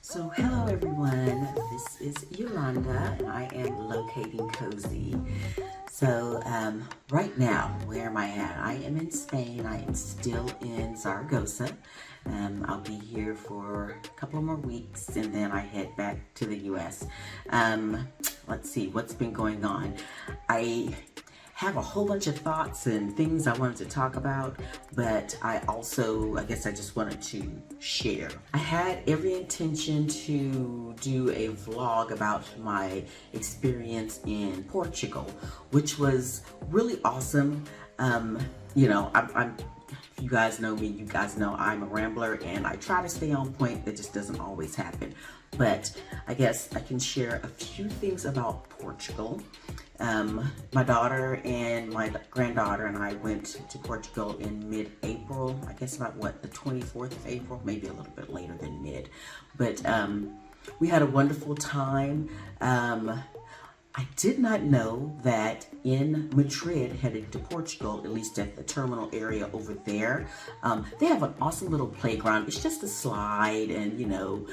So hello everyone, this is Yolanda and I am locating cozy. So right now, where am I at? I am in Spain. I am still in Zaragoza. I'll be here for a couple more weeks and then I head back to the US. Let's see what's been going on. I have a whole bunch of thoughts and things I wanted to talk about, but I guess I just wanted to share. I had every intention to do a vlog about my experience in Portugal, which was really awesome. You know, if you guys know me, you guys know I'm a rambler and I try to stay on point. That just doesn't always happen. But I guess I can share a few things about Portugal. My daughter and my granddaughter and I went to Portugal in mid-April. I guess about the 24th of April, maybe a little bit later than mid. But we had a wonderful time. I did not know that in Madrid, heading to Portugal, at least at the terminal area over there, they have an awesome little playground. It's just a slide and,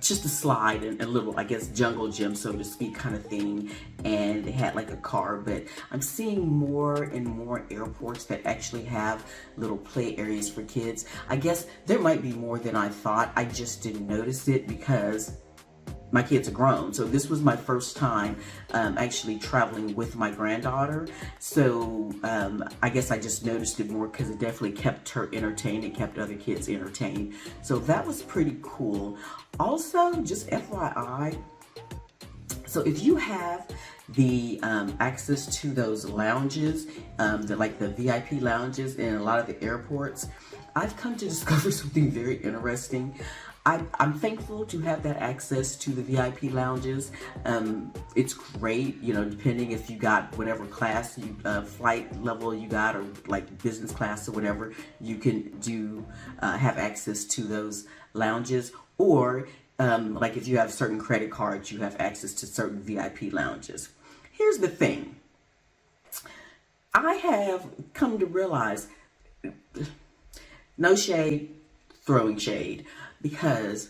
just a slide and a little, I guess, jungle gym, so to speak, kind of thing. And they had like a car, but I'm seeing more and more airports that actually have little play areas for kids. I guess there might be more than I thought. I just didn't notice it because my kids are grown. So this was my first time actually traveling with my granddaughter. So I guess I just noticed it more because it definitely kept her entertained and kept other kids entertained. So that was pretty cool. Also, just FYI, so if you have the access to those lounges, like the VIP lounges in a lot of the airports, I've come to discover something very interesting. I'm thankful to have that access to the VIP lounges. It's great, depending if you got whatever class, flight level you got, or like business class or whatever, you can have access to those lounges. Or like if you have certain credit cards, you have access to certain VIP lounges. Here's the thing. I have come to realize, no shade, throwing shade, because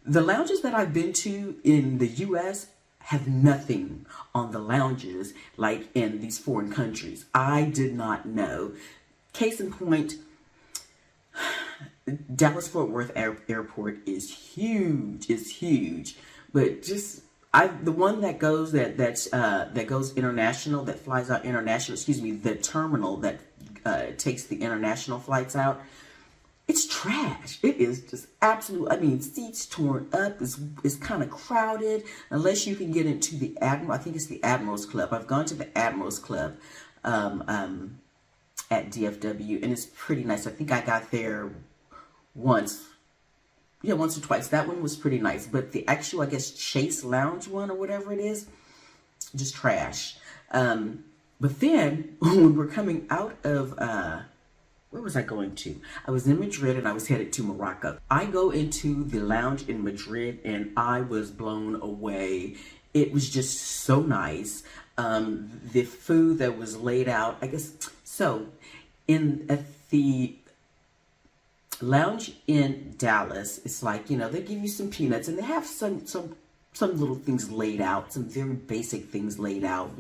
the lounges that I've been to in the US have nothing on the lounges like in these foreign countries. I did not know. Case in point, Dallas-Fort Worth Airport is huge. It's huge, but the one that goes that goes international, that flies out international. Excuse me, the terminal that takes the international flights out. It's trash. It is just absolute. I mean, seats torn up. It's kind of crowded. Unless you can get into the Admiral. I think it's the Admiral's Club. I've gone to the Admiral's Club at DFW, and it's pretty nice. I think I got there once. Yeah, once or twice. That one was pretty nice. But the actual, I guess, Chase Lounge one or whatever it is, just trash. But then when we're coming out of where was I going to? I was in Madrid and I was headed to Morocco. I go into the lounge in Madrid and I was blown away. It was just so nice. The food that was laid out, I guess, so at the lounge in Dallas, it's like, they give you some peanuts and they have some little things laid out, some very basic things laid out,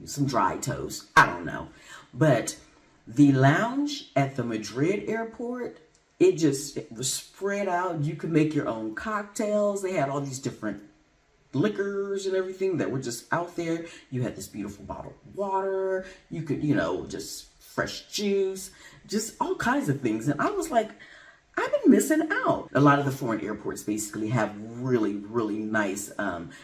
some dry toast. I don't know. But the lounge at the Madrid airport, it was spread out. You could make your own cocktails. They had all these different liquors and everything that were just out there. You had this beautiful bottled water. You could, just fresh juice, just all kinds of things. And I was like, I've been missing out. A lot of the foreign airports basically have really, really nice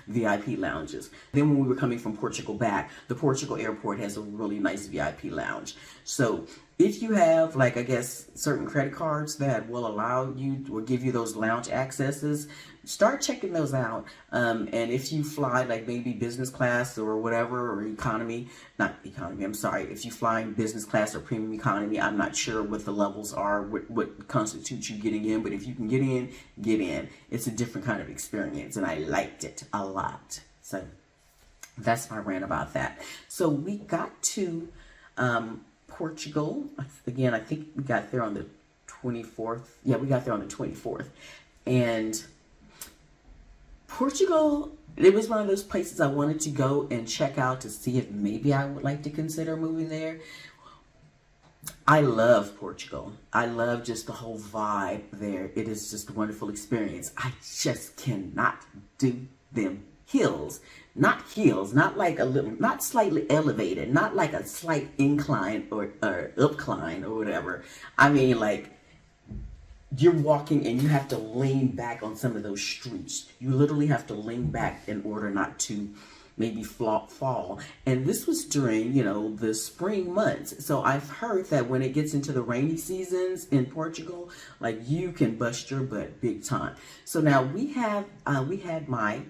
VIP lounges. Then when we were coming from Portugal back, the Portugal airport has a really nice VIP lounge. So if you have, like, I guess, certain credit cards that will allow you or give you those lounge accesses, start checking those out. And if you fly, like, maybe business class or whatever, or economy, not economy, I'm sorry. If you fly in business class or premium economy, I'm not sure what the levels are, what constitutes you getting in. But if you can get in, get in. It's a different kind of experience, and I liked it a lot. So that's my rant about that. So we got to Portugal. Again, I think we got there on the 24th. Yeah, we got there on the 24th. And Portugal, it was one of those places I wanted to go and check out to see if maybe I would like to consider moving there. I love Portugal. I love just the whole vibe there. It is just a wonderful experience. I just cannot do them hills. Not hills, not like a little, not slightly elevated, not like a slight incline or upcline or whatever. I mean, like, you're walking and you have to lean back on some of those streets. You literally have to lean back in order not to maybe fall. And this was during, you know, the spring months. So I've heard that when it gets into the rainy seasons in Portugal, like, you can bust your butt big time. So now we had my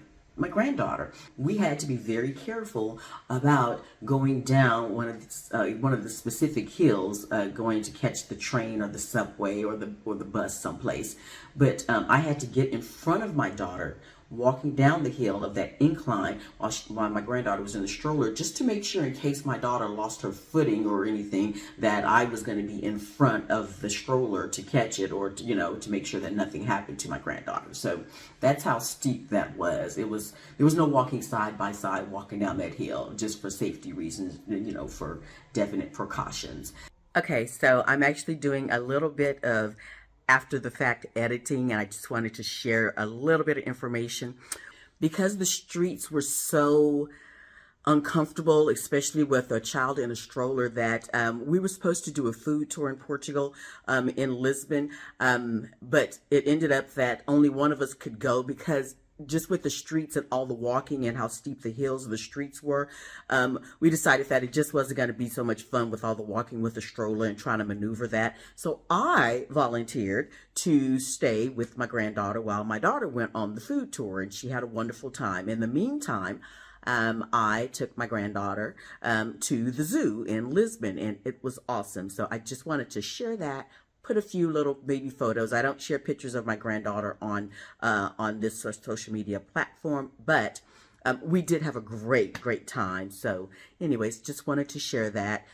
granddaughter. We had to be very careful about going down one of the specific hills, going to catch the train or the subway or the bus someplace. But I had to get in front of my daughter, walking down the hill of that incline while my granddaughter was in the stroller, just to make sure, in case my daughter lost her footing or anything, that I was going to be in front of the stroller to catch it, or to, you know, to make sure that nothing happened to my granddaughter. So that's how steep that was. There was no walking side by side, walking down that hill, just for safety reasons, you know, for definite precautions. Okay, so I'm actually doing a little bit of after the fact editing, and I just wanted to share a little bit of information because the streets were so uncomfortable, especially with a child in a stroller, that we were supposed to do a food tour in Portugal, in Lisbon, but it ended up that only one of us could go because just with the streets and all the walking and how steep the hills of the streets were, we decided that it just wasn't going to be so much fun with all the walking with the stroller and trying to maneuver that. So I volunteered to stay with my granddaughter while my daughter went on the food tour, and she had a wonderful time. In the meantime, I took my granddaughter to the zoo in Lisbon, and it was awesome. So I just wanted to share that. Put a few little baby photos. I don't share pictures of my granddaughter on this social media platform, but we did have a great time. So anyways, just wanted to share that.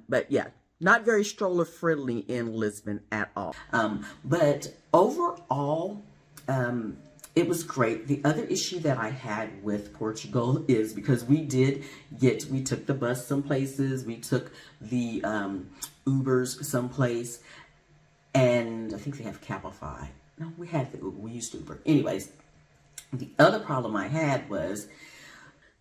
But yeah, not very stroller friendly in Lisbon at all. But overall, it was great. The other issue that I had with Portugal is because we took the bus some places, we took the Ubers someplace, and I think they have Cabify. No, we had the Uber. We used Uber. Anyways, the other problem I had was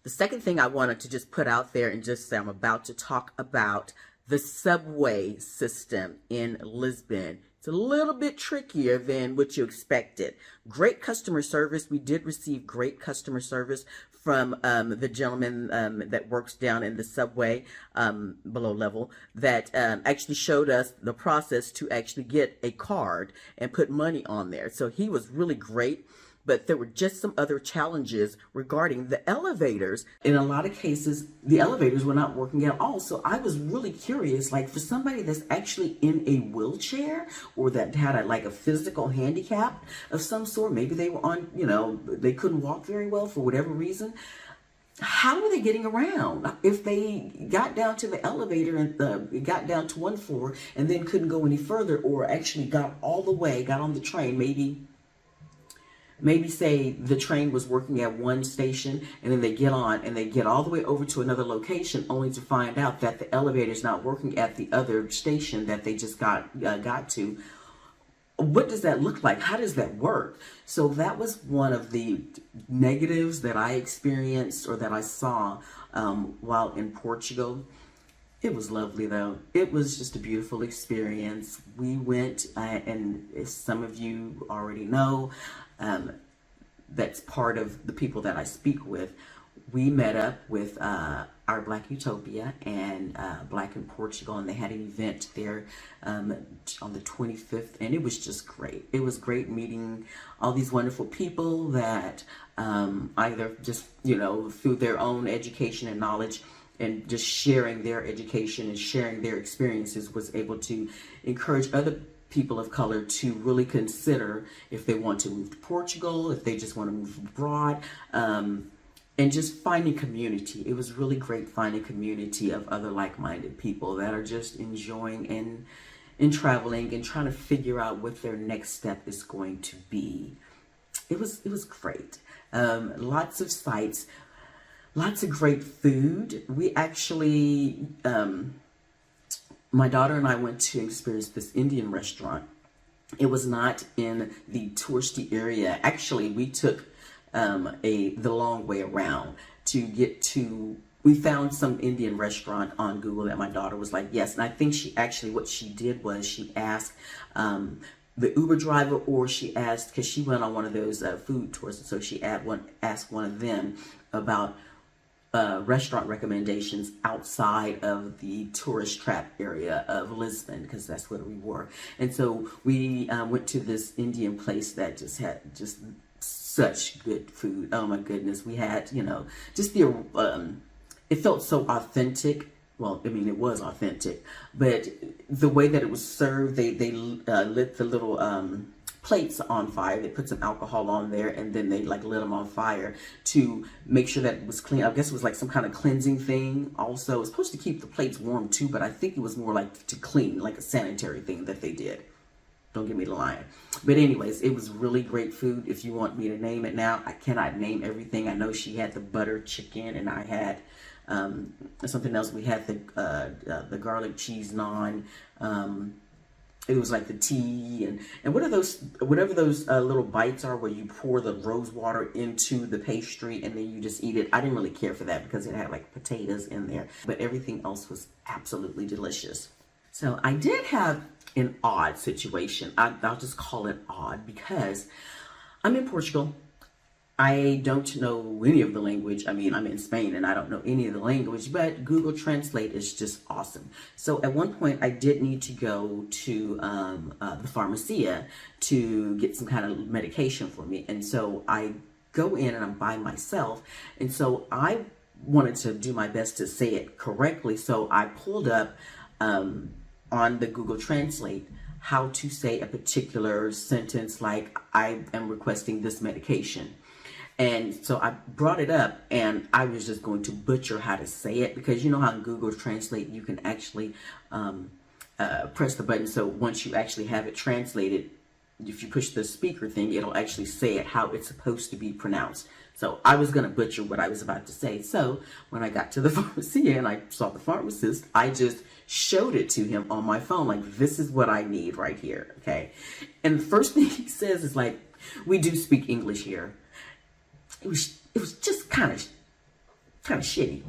the second thing I wanted to just put out there and just say I'm about to talk about the subway system in Lisbon. It's a little bit trickier than what you expected. Great customer service. We did receive great customer service from the gentleman that works down in the subway below level, that actually showed us the process to actually get a card and put money on there. So he was really great. But there were just some other challenges regarding the elevators. In a lot of cases, the elevators were not working at all. So I was really curious, like, for somebody that's actually in a wheelchair or that had a physical handicap of some sort, maybe they were on, you know, they couldn't walk very well for whatever reason. How were they getting around if they got down to the elevator and got down to one floor and then couldn't go any further, or actually got on the train, maybe say the train was working at one station and then they get on and they get all the way over to another location only to find out that the elevator is not working at the other station that they just got to. What does that look like? How does that work? So that was one of the negatives that I experienced or that I saw while in Portugal. It was lovely, though. It was just a beautiful experience. We went, and as some of you already know, that's part of the people that I speak with. We met up with our Black Utopia and Black in Portugal, and they had an event there on the 25th, and it was just great. It was great meeting all these wonderful people that either just, you know, through their own education and knowledge and just sharing their education and sharing their experiences was able to encourage other people of color to really consider if they want to move to Portugal, if they just want to move abroad, and just finding community. It was really great finding community of other like-minded people that are just enjoying in traveling and trying to figure out what their next step is going to be. It was great. Lots of sights, lots of great food. We actually, my daughter and I went to experience this Indian restaurant. It was not in the touristy area. Actually, we took the long way around to get to. We found some Indian restaurant on Google that my daughter was like, yes. And I think she actually, what she did was she asked the Uber driver, or she asked, because she went on one of those food tours, so she asked one of them about restaurant recommendations outside of the tourist trap area of Lisbon, because that's where we were. And so we went to this Indian place that just had just such good food. Oh my goodness. We had, you know, just the, it felt so authentic. Well, I mean, it was authentic, but the way that it was served, they lit the little plates on fire. They put some alcohol on there, and then they like lit them on fire to make sure that it was clean. I guess it was like some kind of cleansing thing. Also, it's supposed to keep the plates warm too, but I think it was more like to clean, like a sanitary thing that they did. Don't get me to lying. But anyways, it was really great food. If you want me to name it now, I cannot name everything. I know she had the butter chicken, and I had something else. We had the garlic cheese naan. It was like the tea and what are those, whatever those little bites are where you pour the rose water into the pastry and then you just eat it. I didn't really care for that because it had like potatoes in there, but everything else was absolutely delicious. So I did have an odd situation. I'll just call it odd because I'm in Portugal. I don't know any of the language. I mean, I'm in Spain and I don't know any of the language, but Google Translate is just awesome. So at one point I did need to go to the pharmacia to get some kind of medication for me. And so I go in and I'm by myself. And so I wanted to do my best to say it correctly. So I pulled up on the Google Translate how to say a particular sentence, like I am requesting this medication. And so I brought it up and I was just going to butcher how to say it, because you know how in Google Translate you can actually press the button. So once you actually have it translated, if you push the speaker thing, it'll actually say it how it's supposed to be pronounced. So I was going to butcher what I was about to say. So when I got to the pharmacy and I saw the pharmacist, I just showed it to him on my phone. Like, this is what I need right here. Okay. And the first thing he says is like, we do speak English here. It was just kind of shitty.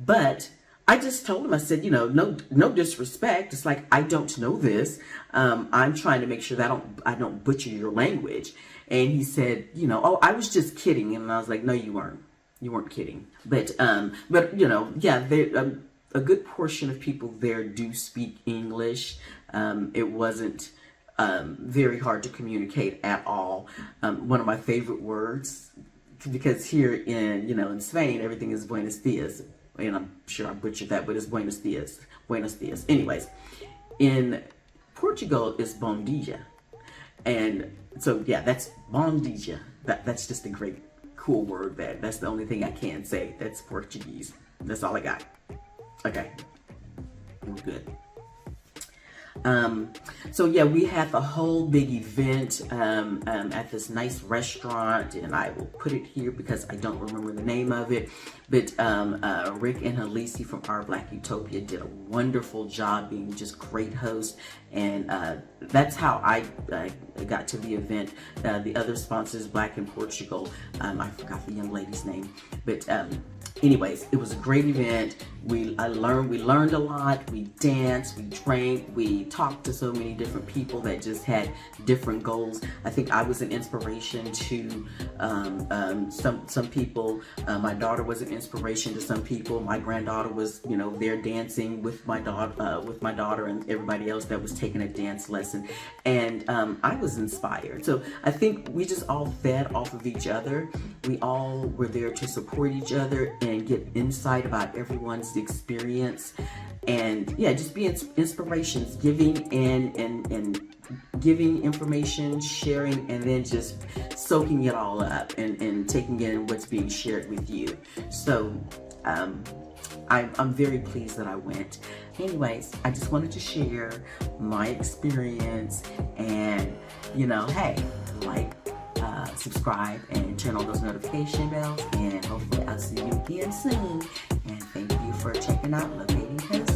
But I just told him, I said, you know, no disrespect. It's like, I don't know this. I'm trying to make sure that I don't butcher your language. And he said, you know, oh, I was just kidding. And I was like, no, you weren't. You weren't kidding. But you know, yeah, a good portion of people there do speak English. It wasn't very hard to communicate at all. One of my favorite words, because here in Spain, everything is buenos dias. And I'm sure I butchered that, but it's buenos dias. Buenos dias. Anyways, in Portugal, it's bom dia. And so, yeah, that's bom dia. That's just a great, cool word. That's the only thing I can say. That's Portuguese. That's all I got. Okay. We're good. So yeah, we had the whole big event at this nice restaurant, and I will put it here because I don't remember the name of it, but Rick and Halisi from Our Black Utopia did a wonderful job being just great hosts, and that's how I got to the event. The other sponsors, Black in Portugal, I forgot the young lady's name, but anyways, it was a great event. We learned a lot. We danced, we drank, we talked to so many different people that just had different goals. I think I was an inspiration to some people. My daughter was an inspiration to some people. My granddaughter was, there dancing with my daughter and everybody else that was taking a dance lesson. And I was inspired. So I think we just all fed off of each other. We all were there to support each other and get insight about everyone's experience, and yeah, just be inspirations, giving and giving information, sharing, and then just soaking it all up and taking in what's being shared with you. So I'm very pleased that I went. Anyways, I just wanted to share my experience, and you know, hey, like, subscribe, and turn on those notification bells, and hopefully I'll see you again soon. And thank you for checking out Locating PetSitting.